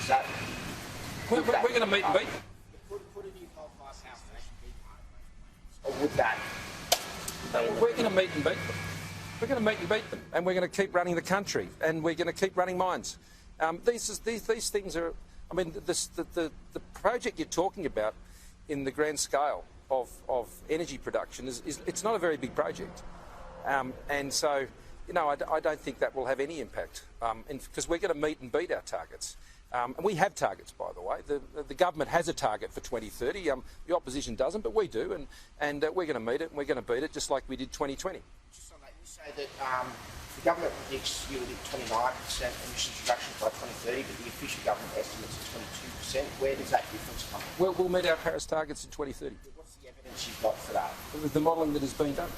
Is that... We're going to meet and beat them. Put a new coal-fired power station be part of those plans? Or would that... We're going to meet and beat them. We're going to meet and beat them, and we're going to keep running the country, and we're going to keep running mines. These things are... I mean, the project you're talking about in the grand scale of energy production it's not a very big project, and so I don't think that will have any impact, because we're going to meet and beat our targets. And we have targets, by the way. The government has a target for 2030. The opposition doesn't, but we do, and we're going to meet it and we're going to beat it just like we did 2020. Just on that, you say that the government predicts you will get 29% emissions reduction by 2030, but the official government estimates are 22%. Where does that difference come from? We'll meet our Paris targets in 2030. What's the evidence you've got for that? With the modelling that is being done.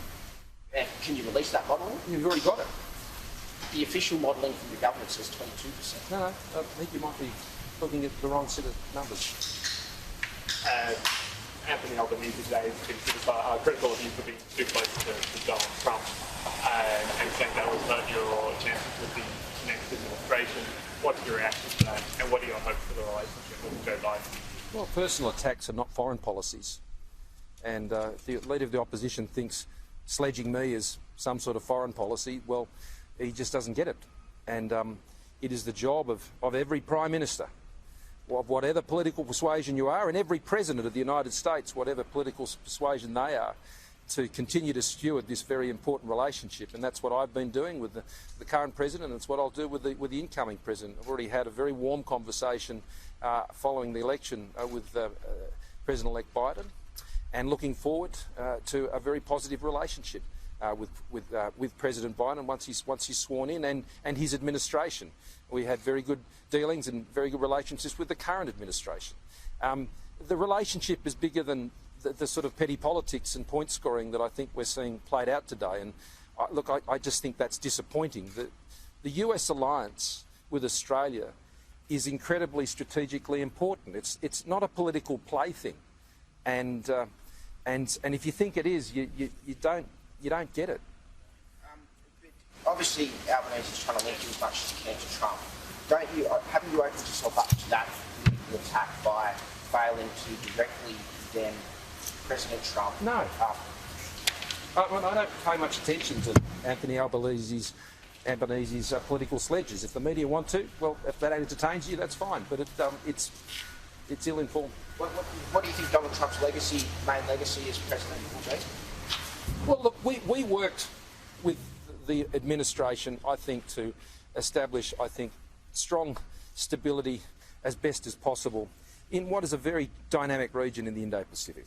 And can you release that modelling? You've already got it. The official modelling from the government says 22%. No, I think you might be looking at the wrong set of numbers. Anthony Albanese today has been critical of you for being too close to Donald Trump and saying that will hurt your chances with the next administration. What's your reaction to that, and what are your hopes for the relationship with Joe Biden? Well, personal attacks are not foreign policies, and if the leader of the opposition thinks sledging me is some sort of foreign policy, well, he just doesn't get it. And it is the job of every Prime Minister, of whatever political persuasion you are, and every President of the United States, whatever political persuasion they are, to continue to steward this very important relationship. And that's what I've been doing with the current President, and it's what I'll do with the incoming President. I've already had a very warm conversation following the election with President-elect Biden, and looking forward to a very positive relationship with President Biden once he's sworn in, and his administration. We had very good dealings and very good relationships with the current administration. The relationship is bigger than the sort of petty politics and point scoring that I think we're seeing played out today. And I just think that's disappointing. The US alliance with Australia is incredibly strategically important. It's not a political plaything, and if you think it is, you don't get it. Obviously, Albanese is trying to link you as much as he can to Trump. Haven't you opened yourself up to that political attack by failing to directly condemn President Trump? No. I don't pay much attention to Anthony Albanese's political sledges. If the media want to, well, if that entertains you, that's fine. But it's ill-informed. What do you think Donald Trump's main legacy as president will be? Well, look, we worked with the administration, I think, to establish, strong stability as best as possible in what is a very dynamic region in the Indo-Pacific.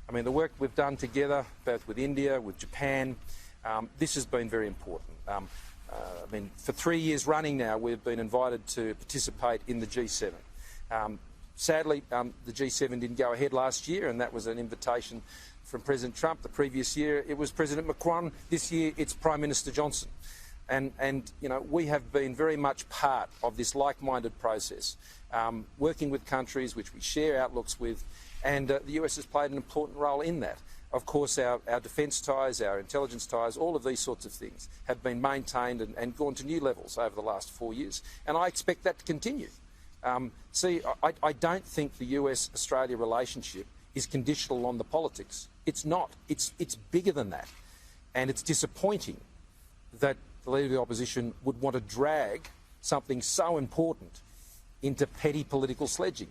I mean, the work we've done together, both with India, with Japan, this has been very important. For 3 years running now, we've been invited to participate in the G7. Sadly, the G7 didn't go ahead last year, and that was an invitation from President Trump. The previous year it was President Macron. This year it's Prime Minister Johnson. And we have been very much part of this like-minded process, working with countries which we share outlooks with, and the US has played an important role in that. Of course, our defence ties, our intelligence ties, all of these sorts of things have been maintained and gone to new levels over the last 4 years, and I expect that to continue. I don't think the US-Australia relationship is conditional on the politics. It's not. It's bigger than that. And it's disappointing that the Leader of the Opposition would want to drag something so important into petty political sledging.